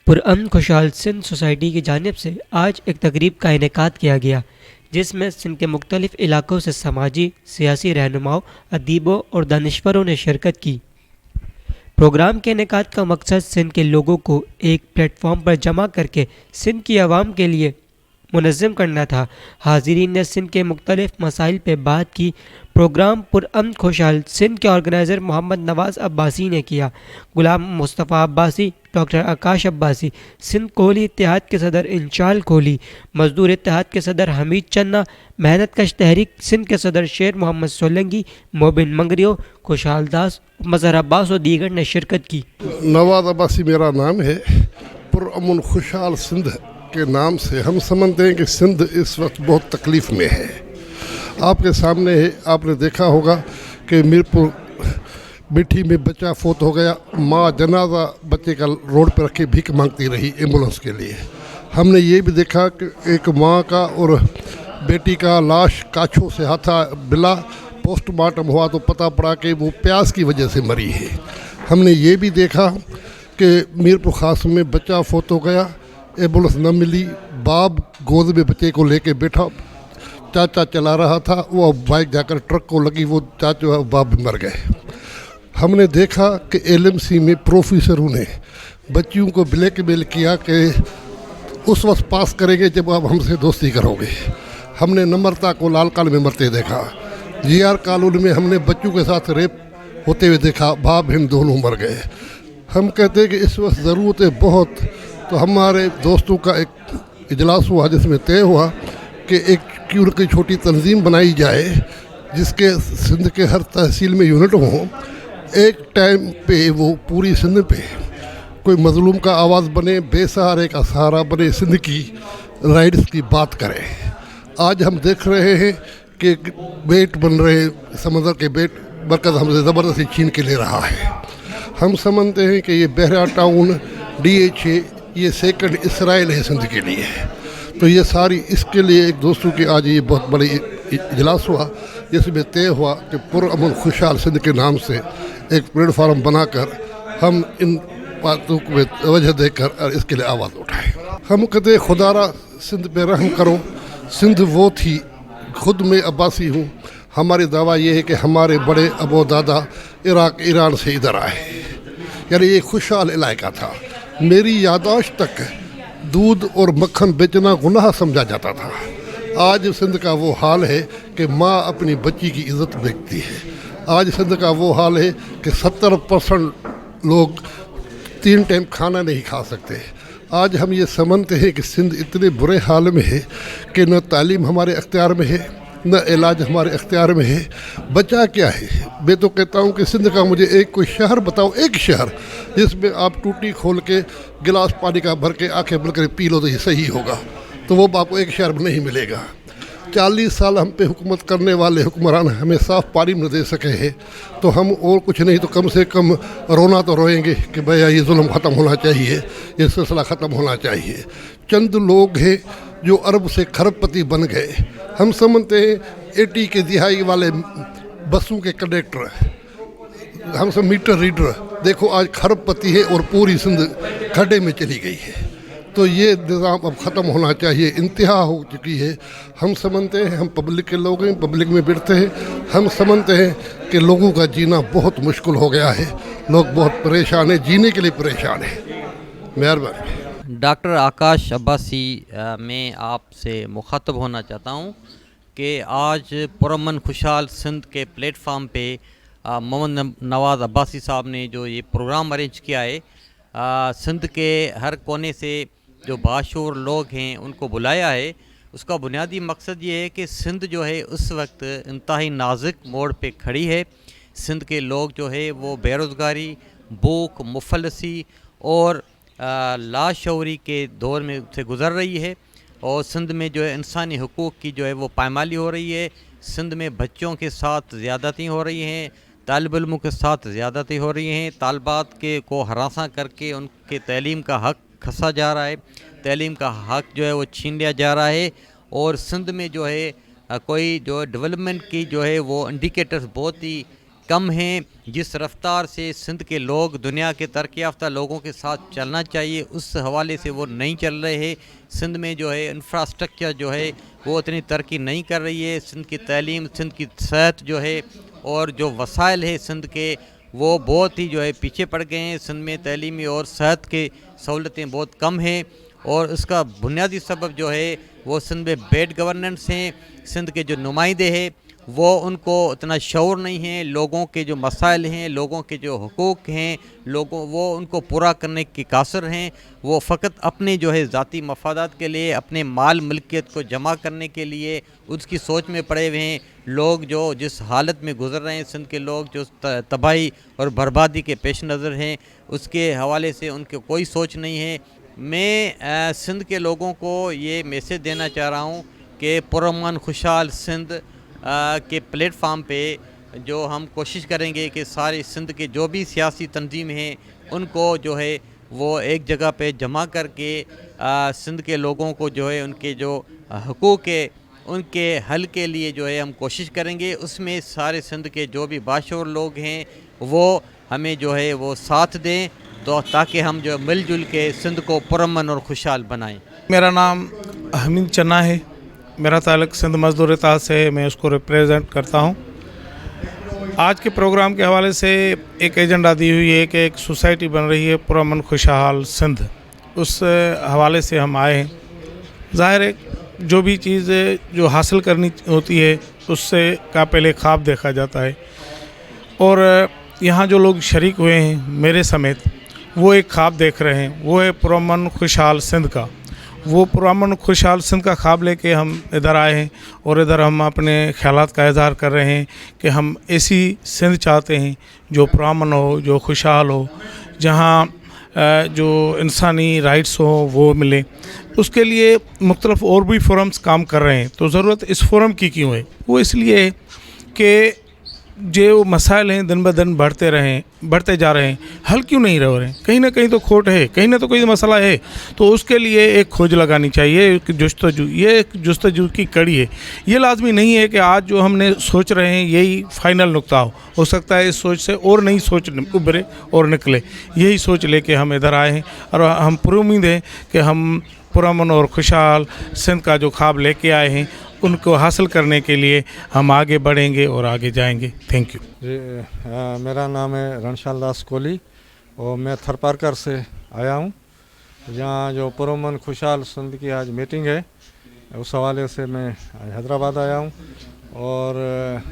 پرامن خوشحال سندھ سوسائٹی کی جانب سے آج ایک تقریب کا انعقاد کیا گیا جس میں سندھ کے مختلف علاقوں سے سماجی سیاسی رہنماؤں ادیبوں اور دانشوروں نے شرکت کی۔ پروگرام کے انعقاد کا مقصد سندھ کے لوگوں کو ایک پلیٹ فارم پر جمع کر کے سندھ کی عوام کے لیے منظم کرنا تھا۔ حاضرین نے سندھ کے مختلف مسائل پہ بات کی۔ پروگرام پرامن خوشحال سندھ کے آرگنائزر محمد نواز عباسی نے کیا۔ غلام مصطفیٰ عباسی، ڈاکٹر آکاش عباسی، سندھ کوہلی اتحاد کے صدر انشال کوہلی، مزدور اتحاد کے صدر حمید چنا، محنت کش تحریک سندھ کے صدر شیر محمد سولنگی، موبن منگریو، خوشحال داس، مظہر عباس اور دیگر نے شرکت کی۔ نواز عباسی میرا نام ہے۔ پرامن خوشحال سندھ کے نام سے ہم سمجھتے ہیں کہ سندھ اس وقت بہت تکلیف میں ہے۔ آپ کے سامنے ہے، آپ نے دیکھا ہوگا کہ میرپور مٹھی میں بچہ فوت ہو گیا، ماں جنازہ بچے کا روڈ پہ رکھے بھیک مانگتی رہی ایمبولنس کے لیے۔ ہم نے یہ بھی دیکھا کہ ایک ماں کا اور بیٹی کا لاش کاچھوں سے ہاتھا ملا، پوسٹ مارٹم ہوا تو پتہ پڑا کہ وہ پیاس کی وجہ سے مری ہے۔ ہم نے یہ بھی دیکھا کہ میرپور خاص میں بچہ فوت ہو گیا، ایمبولنس نہ ملی، باپ گود میں بچے کو لے کے بیٹھا، چاچا چلا رہا تھا، وہ بائک جا کر ٹرک کو لگی، وہ چاچا باپ بھی مر گئے۔ ہم نے دیکھا کہ LMC میں پروفیسروں نے بچیوں کو بلیک میل کیا کہ اس وقت پاس کریں گے جب آپ ہم سے دوستی کرو گے۔ ہم نے نمرتا کو لال کال میں مرتے دیکھا۔ GR کالونی میں ہم نے بچوں کے ساتھ ریپ ہوتے ہوئے دیکھا، باپ بہن دونوں مر گئے۔ ہم کہتے ہیں کہ اس وقت ضرورت ہے بہت، تو ہمارے دوستوں کا ایک اجلاس ہوا جس میں طے ہوا کہ ایک کیوں کی چھوٹی تنظیم بنائی جائے جس کے سندھ کے ہر تحصیل میں یونٹ ہوں، ایک ٹائم پہ وہ پوری سندھ پہ کوئی مظلوم کا آواز بنے، بے سہارے کا سہارا بنے، سندھ کی رائٹس کی بات کرے۔ آج ہم دیکھ رہے ہیں کہ بیٹ بن رہے، سمندر کے بیٹ مرکز ہم سے زبردستی چھین کے لے رہا ہے۔ ہم سمجھتے ہیں کہ یہ بحرہ ٹاؤن DHA یہ سیکنڈ اسرائیل ہے سندھ کے لیے۔ تو یہ ساری اس کے لیے ایک دوستوں کی آج یہ بہت بڑی اجلاس ہوا جس میں طے ہوا کہ پرامن خوشحال سندھ کے نام سے ایک پلیٹ فارم بنا کر ہم ان باتوں کو توجہ دے کر اور اس کے لیے آواز اٹھائیں۔ ہم کہتے خدا را سندھ پہ رحم کرو، سندھ وہ تھی، خود میں عباسی ہوں۔ ہماری دعویٰ یہ ہے کہ ہمارے بڑے ابو دادا عراق ایران سے ادھر آئے، یعنی یہ خوشحال علاقہ تھا۔ میری یادداشت تک دودھ اور مکھن بیچنا گناہ سمجھا جاتا تھا۔ آج سندھ کا وہ حال ہے کہ ماں اپنی بچی کی عزت بیچتی ہے۔ آج سندھ کا وہ حال ہے کہ 70% لوگ 3 ٹائم کھانا نہیں کھا سکتے۔ آج ہم یہ سمجھتے ہیں کہ سندھ اتنے برے حال میں ہے کہ نہ تعلیم ہمارے اختیار میں ہے، نہ علاج ہمارے اختیار میں ہے۔ بچا کیا ہے؟ میں تو کہتا ہوں کہ سندھ کا مجھے ایک کوئی شہر بتاؤ، ایک شہر جس میں آپ ٹوٹی کھول کے گلاس پانی کا بھر کے آنکھیں بند کر پی لو تو یہ صحیح ہوگا، تو وہ آپ کو ایک شہر میں نہیں ملے گا۔ 40 سال ہم پہ حکومت کرنے والے حکمران ہمیں صاف پانی نہ دے سکے ہیں، تو ہم اور کچھ نہیں تو کم سے کم رونا تو روئیں گے کہ بھیا یہ ظلم ختم ہونا چاہیے، یہ سلسلہ ختم ہونا چاہیے۔ چند لوگ ہیں جو ارب سے کھرب پتی بن گئے۔ ہم سمجھتے ہیں 80 کے دہائی والے بسوں کے کنڈکٹر، ہم سب میٹر ریڈر، دیکھو آج کھرب پتی ہے اور پوری سندھ کھڈے میں چلی گئی ہے۔ تو یہ نظام اب ختم ہونا چاہیے، انتہا ہو چکی ہے۔ ہم سمجھتے ہیں، ہم پبلک کے لوگ ہیں، پبلک میں بیٹھتے ہیں، ہم سمجھتے ہیں کہ لوگوں کا جینا بہت مشکل ہو گیا ہے، لوگ بہت پریشان ہیں، جینے کے لیے پریشان ہیں۔ مہربانی۔ ڈاکٹر آکاش عباسی، میں آپ سے مخاطب ہونا چاہتا ہوں کہ آج پرامن خوشحال سندھ کے پلیٹ فارم پہ محمد نواز عباسی صاحب نے جو یہ پروگرام ارینج کیا ہے، سندھ کے ہر کونے سے جو باشعور لوگ ہیں ان کو بلایا ہے۔ اس کا بنیادی مقصد یہ ہے کہ سندھ جو ہے اس وقت انتہائی نازک موڑ پہ کھڑی ہے۔ سندھ کے لوگ جو ہے وہ بے روزگاری، بھوک، مفلسی اور لاشعوری کے دور میں سے گزر رہی ہے، اور سندھ میں جو ہے انسانی حقوق کی جو ہے وہ پائمالی ہو رہی ہے۔ سندھ میں بچوں کے ساتھ زیادتی ہو رہی ہیں، طالب علموں کے ساتھ زیادتی ہو رہی ہیں، طالبات کو ہراساں کر کے ان کے تعلیم کا حق کھسا جا رہا ہے، تعلیم کا حق جو ہے وہ چھین لیا جا رہا ہے۔ اور سندھ میں جو ہے کوئی جو ڈیولپمنٹ کی جو ہے وہ انڈیکیٹرز بہت ہی کم ہیں. جس رفتار سے سندھ کے لوگ دنیا کے ترقی یافتہ لوگوں کے ساتھ چلنا چاہیے اس حوالے سے وہ نہیں چل رہے ہیں. سندھ میں جو ہے انفراسٹرکچر جو ہے وہ اتنی ترقی نہیں کر رہی ہے. سندھ کی تعلیم, سندھ کی صحت جو ہے اور جو وسائل ہے سندھ کے وہ بہت ہی جو ہے پیچھے پڑ گئے ہیں. سندھ میں تعلیمی اور صحت کی سہولتیں بہت کم ہیں اور اس کا بنیادی سبب جو ہے وہ سندھ میں بیڈ گورننس ہیں. سندھ کے جو نمائندے ہیں وہ ان کو اتنا شعور نہیں ہے. لوگوں کے جو مسائل ہیں, لوگوں کے جو حقوق ہیں, وہ ان کو پورا کرنے کی قاصر ہیں. وہ فقط اپنے جو ہے ذاتی مفادات کے لیے, اپنے مال ملکیت کو جمع کرنے کے لیے اس کی سوچ میں پڑے ہوئے ہیں. لوگ جو جس حالت میں گزر رہے ہیں, سندھ کے لوگ جو تباہی اور بربادی کے پیش نظر ہیں, اس کے حوالے سے ان کے کوئی سوچ نہیں ہے. میں سندھ کے لوگوں کو یہ میسیج دینا چاہ رہا ہوں کہ پرامن خوشحال سندھ کے پلیٹ فارم پہ جو ہم کوشش کریں گے کہ سارے سندھ کے جو بھی سیاسی تنظیم ہیں ان کو جو ہے وہ ایک جگہ پہ جمع کر کے سندھ کے لوگوں کو جو ہے ان کے جو حقوق ہے ان کے حل کے لیے جو ہے ہم کوشش کریں گے. اس میں سارے سندھ کے جو بھی باشعور لوگ ہیں وہ ہمیں جو ہے وہ ساتھ دیں تو تاکہ ہم جو مل جل کے سندھ کو پرامن اور خوشحال بنائیں. میرا نام حمید چنا ہے. میرا تعلق سندھ مزدور اتحاد سے ہے. میں اس کو ریپریزنٹ کرتا ہوں. آج کے پروگرام کے حوالے سے ایک ایجنڈا دی ہوئی ہے کہ ایک سوسائٹی بن رہی ہے پرامن خوشحال سندھ. اس حوالے سے ہم آئے ہیں. ظاہر ہے جو بھی چیز جو حاصل کرنی ہوتی ہے اس سے کا پہلے خواب دیکھا جاتا ہے اور یہاں جو لوگ شریک ہوئے ہیں میرے سمیت وہ ایک خواب دیکھ رہے ہیں. وہ ہے پرامن خوشحال سندھ کا. وہ پرامن خوشحال سندھ کا خواب لے کے ہم ادھر آئے ہیں اور ادھر ہم اپنے خیالات کا اظہار کر رہے ہیں کہ ہم ایسی سندھ چاہتے ہیں جو پرامن ہو, جو خوشحال ہو, جہاں جو انسانی رائٹس ہوں وہ ملے. اس کے لیے مختلف اور بھی فورمز کام کر رہے ہیں. تو ضرورت اس فورم کی کیوں ہے؟ وہ اس لیے ہے کہ جو مسائل ہیں دن بدن بڑھتے جا رہے ہیں, حل کیوں نہیں رہ رہے ہیں؟ کہیں نہ کہیں تو کھوٹ ہے, کہیں نہ تو کوئی مسئلہ ہے. تو اس کے لیے ایک کھوج لگانی چاہیے, ایک جستجو. یہ ایک جستجو کی کڑی ہے. یہ لازمی نہیں ہے کہ آج جو ہم نے سوچ رہے ہیں یہی فائنل نقطہ ہو سکتا ہے اس سوچ سے اور نئی سوچ ابھرے اور نکلے. یہی سوچ لے کے ہم ادھر آئے ہیں اور ہم پر امید ہیں کہ ہم پرامن اور خوشحال سندھ کا جو خواب لے کے آئے ہیں ان کو حاصل کرنے کے لیے ہم آگے بڑھیں گے اور آگے جائیں گے. Thank you. جی میرا نام ہے رنشال داس کوہلی اور میں تھر پارکر سے آیا ہوں. یہاں جو پرامن خوشحال سندھ کی آج میٹنگ ہے اس حوالے سے میں حیدرآباد آیا ہوں اور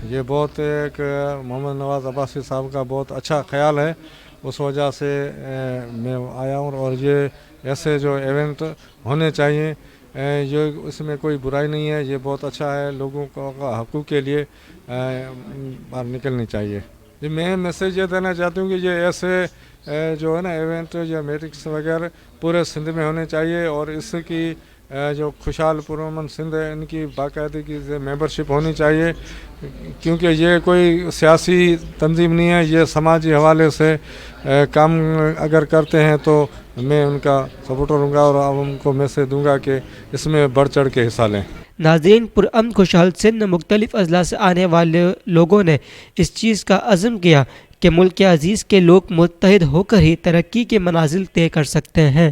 یہ بہت ایک محمد نواز عباسی صاحب کا بہت اچھا خیال ہے. اس وجہ سے میں آیا ہوں اور یہ ایسے جو ایونٹ ہونے چاہیے. یہ اس میں کوئی برائی نہیں ہے, یہ بہت اچھا ہے. لوگوں کو حقوق کے لیے باہر نکلنی چاہیے. جی میں میسیج یہ دینا چاہتی ہوں کہ یہ ایسے جو ہے نا ایونٹ یا میٹنگس وغیرہ پورے سندھ میں ہونے چاہیے اور اس کی جو خوشحال پرامن سندھ ہے ان کی باقاعدگی سے ممبرشپ ہونی چاہیے کیونکہ یہ کوئی سیاسی تنظیم نہیں ہے. یہ سماجی حوالے سے کام اگر کرتے ہیں تو میں ان کا سپورٹر ہوں گا اور ان کو میسیج دوں گا کہ اس میں بڑھ چڑھ کے حصہ لیں. ناظرین, پرامن خوشحال سندھ مختلف اضلاع سے آنے والے لوگوں نے اس چیز کا عزم کیا کہ ملک عزیز کے لوگ متحد ہو کر ہی ترقی کے منازل طے کر سکتے ہیں.